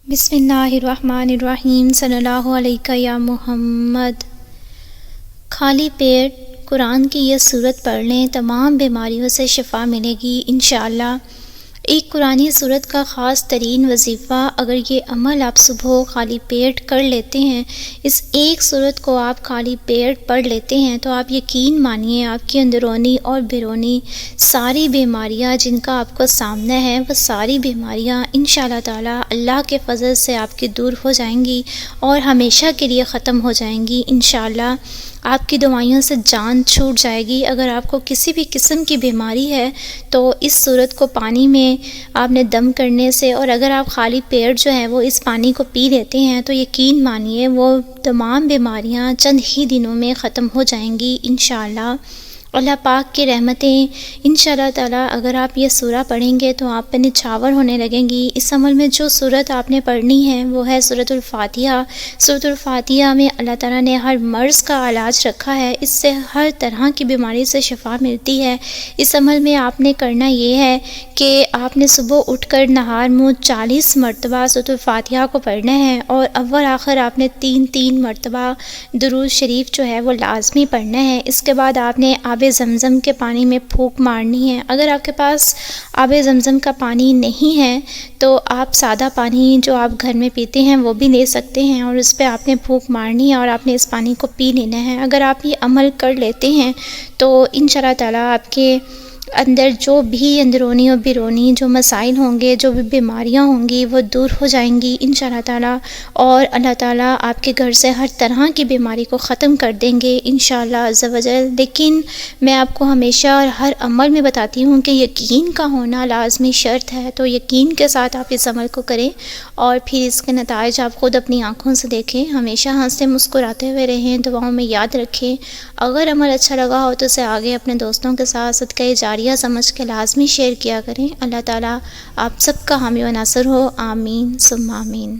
بسم اللہ الرحمن الرحیم صلی اللہ علیہ یا محمد۔ خالی پیٹ قرآن کی یہ سورت پڑھ لیں، تمام بیماریوں سے شفا ملے گی انشاءاللہ۔ ایک قرآنی سورت کا خاص ترین وظیفہ، اگر یہ عمل آپ صبح خالی پیٹ کر لیتے ہیں، اس ایک سورت کو آپ خالی پیٹ پڑھ لیتے ہیں، تو آپ یقین مانیے آپ کی اندرونی اور بیرونی ساری بیماریاں جن کا آپ کو سامنا ہے، وہ ساری بیماریاں انشاءاللہ تعالی اللہ کے فضل سے آپ کی دور ہو جائیں گی اور ہمیشہ کے لیے ختم ہو جائیں گی انشاءاللہ۔ آپ کی دوائیوں سے جان چھوٹ جائے گی۔ اگر آپ کو کسی بھی قسم کی بیماری ہے تو اس صورت کو پانی میں آپ نے دم کرنے سے، اور اگر آپ خالی پیٹ جو ہے وہ اس پانی کو پی لیتے ہیں، تو یقین مانیے وہ تمام بیماریاں چند ہی دنوں میں ختم ہو جائیں گی انشاءاللہ۔ اللہ پاک کی رحمتیں انشاءاللہ تعالی، اگر آپ یہ سورہ پڑھیں گے تو آپ پہ نچھاور ہونے لگیں گی۔ اس عمل میں جو سورت آپ نے پڑھنی ہے وہ ہے سورۃ الفاتحہ۔ سورۃ الفاتحہ میں اللہ تعالیٰ نے ہر مرض کا علاج رکھا ہے، اس سے ہر طرح کی بیماری سے شفا ملتی ہے۔ اس عمل میں آپ نے کرنا یہ ہے کہ آپ نے صبح اٹھ کر نہار منہ 40 مرتبہ سورۃ الفاتحہ کو پڑھنا ہے، اور اول آخر آپ نے 3 مرتبہ درود شریف جو ہے وہ لازمی پڑھنا ہے۔ اس کے بعد آپ نے آب زمزم کے پانی میں پھونک مارنی ہے۔ اگر آپ کے پاس آب زمزم کا پانی نہیں ہے تو آپ سادہ پانی جو آپ گھر میں پیتے ہیں وہ بھی لے سکتے ہیں، اور اس پہ آپ نے پھونک مارنی ہے اور آپ نے اس پانی کو پی لینا ہے۔ اگر آپ یہ عمل کر لیتے ہیں تو انشاءاللہ تعالی آپ کے اندر جو بھی اندرونی اور بیرونی جو مسائل ہوں گے، جو بھی بیماریاں ہوں گی، وہ دور ہو جائیں گی انشاءاللہ تعالی، اور اللہ تعالیٰ آپ کے گھر سے ہر طرح کی بیماری کو ختم کر دیں گے انشاءاللہ عز و جل۔ لیکن میں آپ کو ہمیشہ اور ہر عمل میں بتاتی ہوں کہ یقین کا ہونا لازمی شرط ہے، تو یقین کے ساتھ آپ اس عمل کو کریں اور پھر اس کے نتائج آپ خود اپنی آنکھوں سے دیکھیں۔ ہمیشہ ہنستے مسکراتے ہوئے رہیں، دعاؤں میں یاد رکھیں۔ اگر عمل اچھا لگا ہو تو اسے آگے اپنے دوستوں کے ساتھ صدقہ جاریہ سمجھ کے لازمی شیئر کیا کریں۔ اللہ تعالیٰ آپ سب کا حامی و ناصر ہو، آمین ثم آمین۔